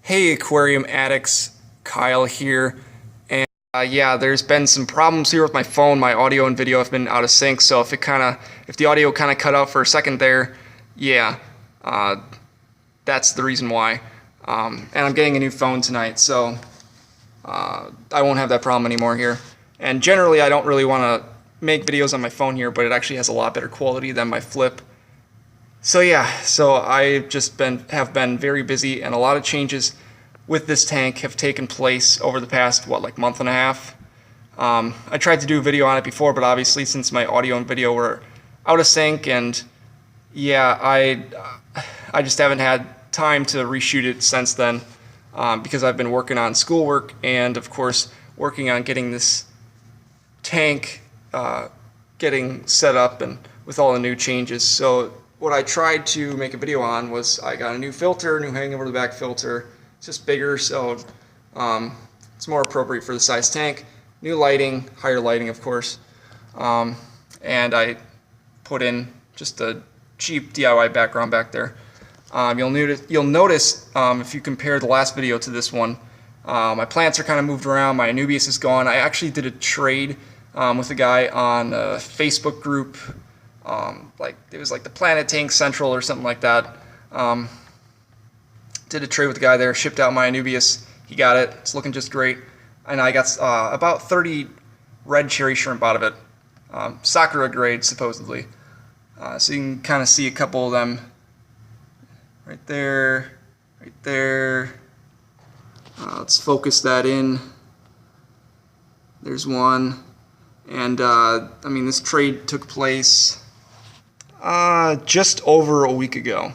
Hey Aquarium addicts, Kyle here. And yeah, there's been some problems here with my phone. My audio and video have been out of sync, so if the audio kind of cut out for a second there, yeah, uh, that's the reason why. And I'm getting a new phone tonight, so I won't have that problem anymore here. And generally, I don't really want to make videos on my phone here, but it actually has a lot better quality than my flip. So yeah, have been very busy, and a lot of changes with this tank have taken place over the past month and a half. I tried to do a video on it before, but obviously since my audio and video were out of sync, and yeah, I just haven't had time to reshoot it since then, because I've been working on schoolwork and of course working on getting this tank getting set up and with all the new changes. So what I tried to make a video on was I got a new filter, new hang over the back filter. It's just bigger, so it's more appropriate for the size tank. New lighting, higher lighting of course, and I put in just a cheap DIY background back there. You'll notice if you compare the last video to this one, my plants are kind of moved around. My Anubias is gone. I actually did a trade with a guy on a Facebook group. It was like the Planet Tank Central or something like that. Did a trade with the guy there, shipped out my Anubias. He got it. It's looking just great. And I got about 30 red cherry shrimp out of it. Sakura grade, supposedly. So you can kind of see a couple of them right there, right there. Let's focus that in. There's one. And this trade took place just over a week ago.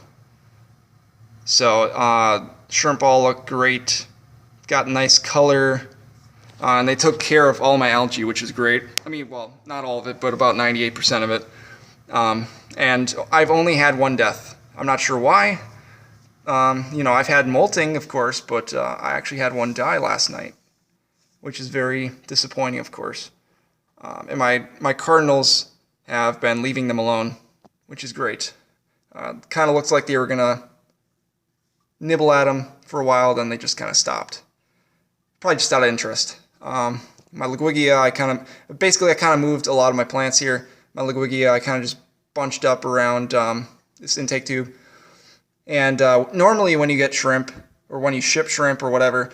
So shrimp all look great, got nice color, and they took care of all my algae, which is great. Well, not all of it, but about 98% of it. And I've only had one death. I'm not sure why. I've had molting, of course, but I actually had one die last night, which is very disappointing, of course. And my cardinals have been leaving them alone, which is great. Kind of looks like they were gonna nibble at them for a while, then they just kind of stopped. Probably just out of interest. My Liguigia, I kind of moved a lot of my plants here. My Liguigia, I kind of just bunched up around this intake tube. And normally when you get shrimp, or when you ship shrimp or whatever,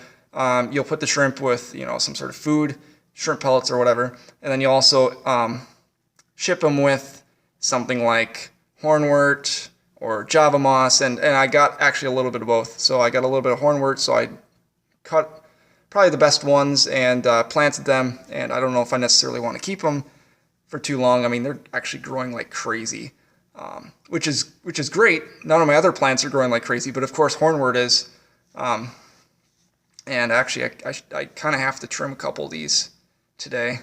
you'll put the shrimp with some sort of food, shrimp pellets or whatever, and then you also ship them with something like hornwort or Java moss, and I got actually a little bit of both. So I got a little bit of hornwort, so I cut probably the best ones and planted them, and I don't know if I necessarily want to keep them for too long. They're actually growing like crazy, which is great. None of my other plants are growing like crazy, but of course hornwort is. And actually I kind of have to trim a couple of these today.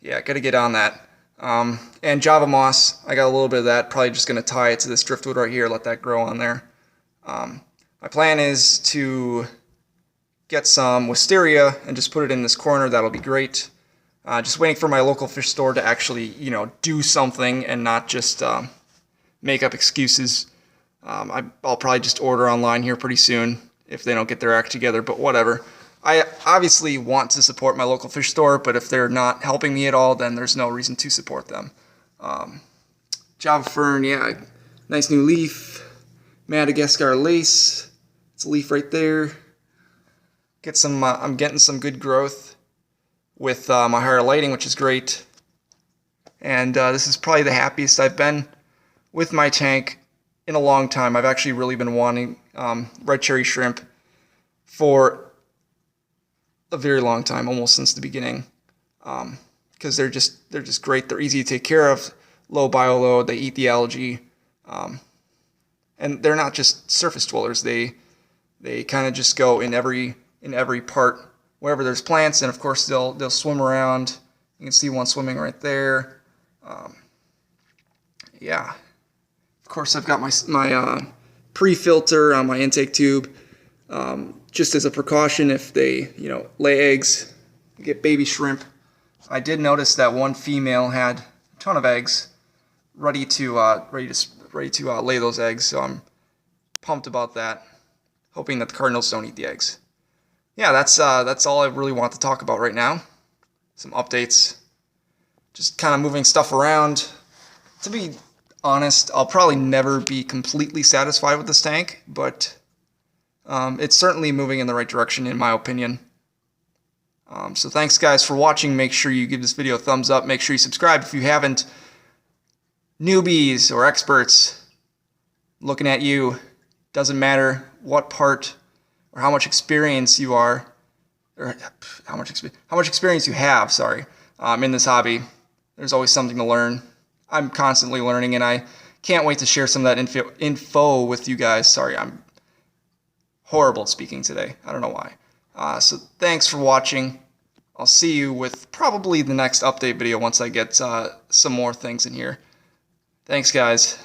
Yeah, got to get on that. And Java moss, I got a little bit of that. Probably just going to tie it to this driftwood right here, let that grow on there. My plan is to get some wisteria and just put it in this corner. That'll be great. Just waiting for my local fish store to actually, do something and not just make up excuses. I'll probably just order online here pretty soon if they don't get their act together, but whatever. I obviously want to support my local fish store, but if they're not helping me at all, then there's no reason to support them. Java fern, yeah, nice new leaf. Madagascar lace, it's a leaf right there. I'm getting some good growth with my higher lighting, which is great. And this is probably the happiest I've been with my tank in a long time. I've actually really been wanting red cherry shrimp for a very long time, almost since the beginning, because they're just great. They're easy to take care of, low bioload. They eat the algae, and they're not just surface dwellers. They kind of just go in every part wherever there's plants, and of course they'll swim around. You can see one swimming right there. Yeah, of course I've got my pre-filter on my intake tube. Just as a precaution, if they, lay eggs, get baby shrimp. I did notice that one female had a ton of eggs, ready to lay those eggs. So I'm pumped about that. hoping that the cardinals don't eat the eggs. Yeah, that's all I really want to talk about right now. Some updates. Just kind of moving stuff around. To be honest, I'll probably never be completely satisfied with this tank, but it's certainly moving in the right direction in my opinion. So thanks guys for watching. Make sure you give this video a thumbs up. Make sure you subscribe if you haven't. Newbies or experts, looking at you. Doesn't matter what part or how much experience you are, or how much experience you have, sorry, in this hobby. There's always something to learn. I'm constantly learning, and I can't wait to share some of that info with you guys. Sorry, I'm horrible at speaking today. I don't know why. So thanks for watching. I'll see you with probably the next update video once I get some more things in here. Thanks, guys.